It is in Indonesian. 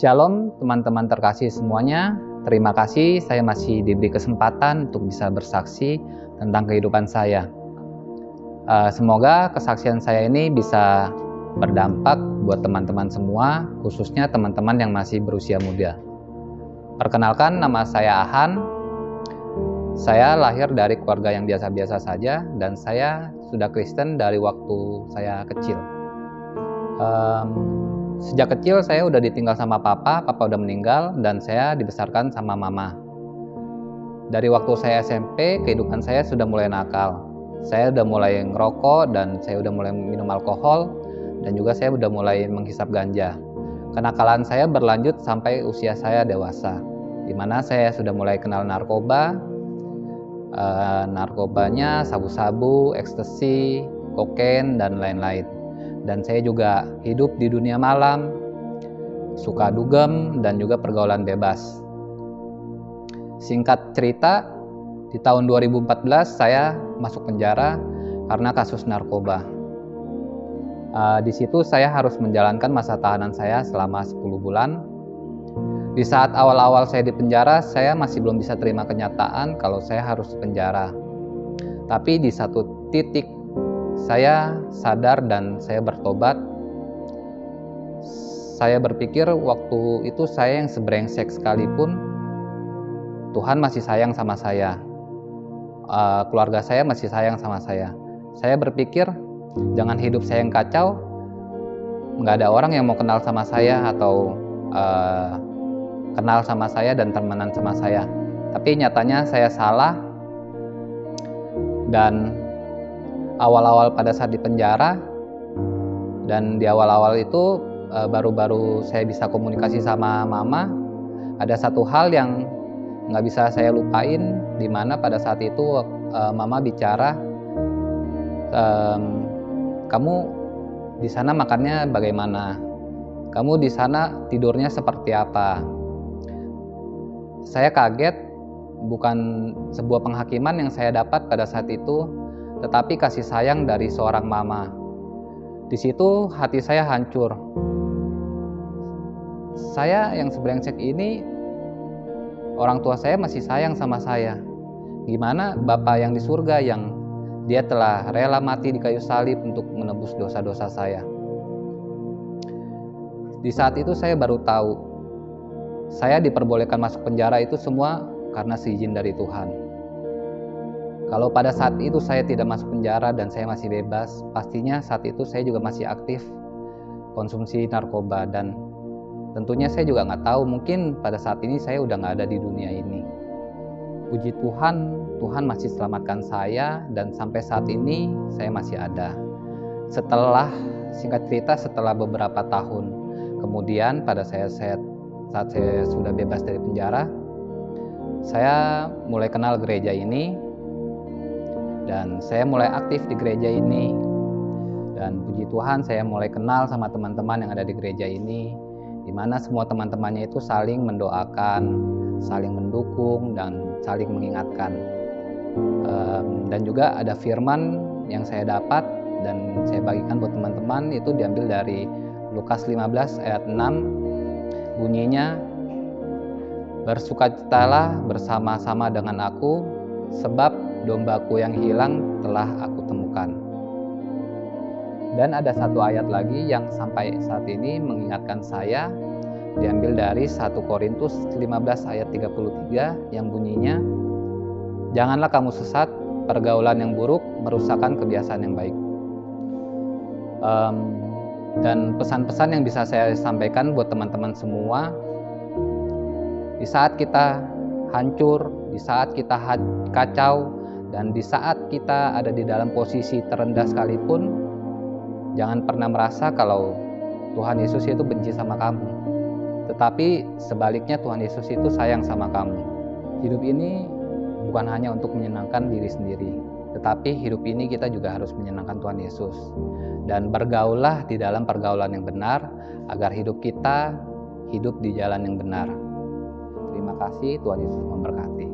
Shalom teman-teman terkasih semuanya. Terima kasih saya masih diberi kesempatan untuk bisa bersaksi tentang kehidupan saya. Semoga kesaksian saya ini bisa berdampak buat teman-teman semua, khususnya teman-teman yang masih berusia muda. Perkenalkan, nama saya Ahan. Saya lahir dari keluarga yang biasa-biasa saja dan saya sudah Kristen dari waktu saya kecil. Sejak kecil saya udah ditinggal sama papa udah meninggal dan saya dibesarkan sama mama. Dari waktu saya SMP, kehidupan saya sudah mulai nakal. Saya udah mulai ngerokok dan saya udah mulai minum alkohol dan juga saya udah mulai menghisap ganja. Kenakalan saya berlanjut sampai usia saya dewasa, di mana saya sudah mulai kenal narkoba. Narkobanya sabu-sabu, ekstasi, kokain, dan lain-lain. Dan saya juga hidup di dunia malam, suka dugem, dan juga pergaulan bebas. Singkat cerita, di tahun 2014 saya masuk penjara karena kasus narkoba. Di situ saya harus menjalankan masa tahanan saya selama 10 bulan. Di saat awal-awal saya di penjara, saya masih belum bisa terima kenyataan kalau saya harus di penjara. Tapi di satu titik, saya sadar dan saya bertobat. Saya berpikir waktu itu saya yang sebrengsek sekalipun, Tuhan masih sayang sama saya. Keluarga saya masih sayang sama saya. Saya berpikir, jangan hidup saya yang kacau. Nggak ada orang yang mau kenal sama saya atau kenal sama saya dan temenan sama saya. Tapi nyatanya saya salah. Dan awal-awal pada saat di penjara dan di awal-awal itu baru-baru saya bisa komunikasi sama mama, ada satu hal yang nggak bisa saya lupain, di mana pada saat itu mama bicara, kamu di sana makannya bagaimana, kamu di sana tidurnya seperti apa. Saya kaget, bukan sebuah penghakiman yang saya dapat pada saat itu, tetapi kasih sayang dari seorang mama. Di situ hati saya hancur. Saya yang sebrengsek ini, orang tua saya masih sayang sama saya. Gimana Bapa yang di surga yang dia telah rela mati di kayu salib untuk menebus dosa-dosa saya. Di saat itu saya baru tahu, saya diperbolehkan masuk penjara itu semua karena seizin dari Tuhan. Kalau pada saat itu saya tidak masuk penjara dan saya masih bebas, pastinya saat itu saya juga masih aktif konsumsi narkoba dan tentunya saya juga nggak tahu, mungkin pada saat ini saya udah nggak ada di dunia ini. Puji Tuhan, Tuhan masih selamatkan saya dan sampai saat ini saya masih ada. Singkat cerita, setelah beberapa tahun kemudian pada saat saya sudah bebas dari penjara, saya mulai kenal gereja ini. Dan saya mulai aktif di gereja ini. Dan puji Tuhan saya mulai kenal sama teman-teman yang ada di gereja ini, di mana semua teman-temannya itu saling mendoakan, saling mendukung, dan saling mengingatkan. Dan juga ada firman yang saya dapat dan saya bagikan buat teman-teman, itu diambil dari Lukas 15 ayat 6. Bunyinya, bersukacitalah bersama-sama dengan aku, sebab dombaku yang hilang telah aku temukan. Dan ada satu ayat lagi yang sampai saat ini mengingatkan saya, diambil dari 1 Korintus 15 ayat 33 yang bunyinya, janganlah kamu sesat, pergaulan yang buruk merusakkan kebiasaan yang baik. Dan pesan-pesan yang bisa saya sampaikan buat teman-teman semua, di saat kita hancur, di saat kita kacau, dan di saat kita ada di dalam posisi terendah sekalipun, jangan pernah merasa kalau Tuhan Yesus itu benci sama kamu. Tetapi sebaliknya Tuhan Yesus itu sayang sama kamu. Hidup ini bukan hanya untuk menyenangkan diri sendiri, tetapi hidup ini kita juga harus menyenangkan Tuhan Yesus. Dan bergaullah di dalam pergaulan yang benar, agar hidup kita hidup di jalan yang benar. Terima kasih, Tuhan Yesus memberkati.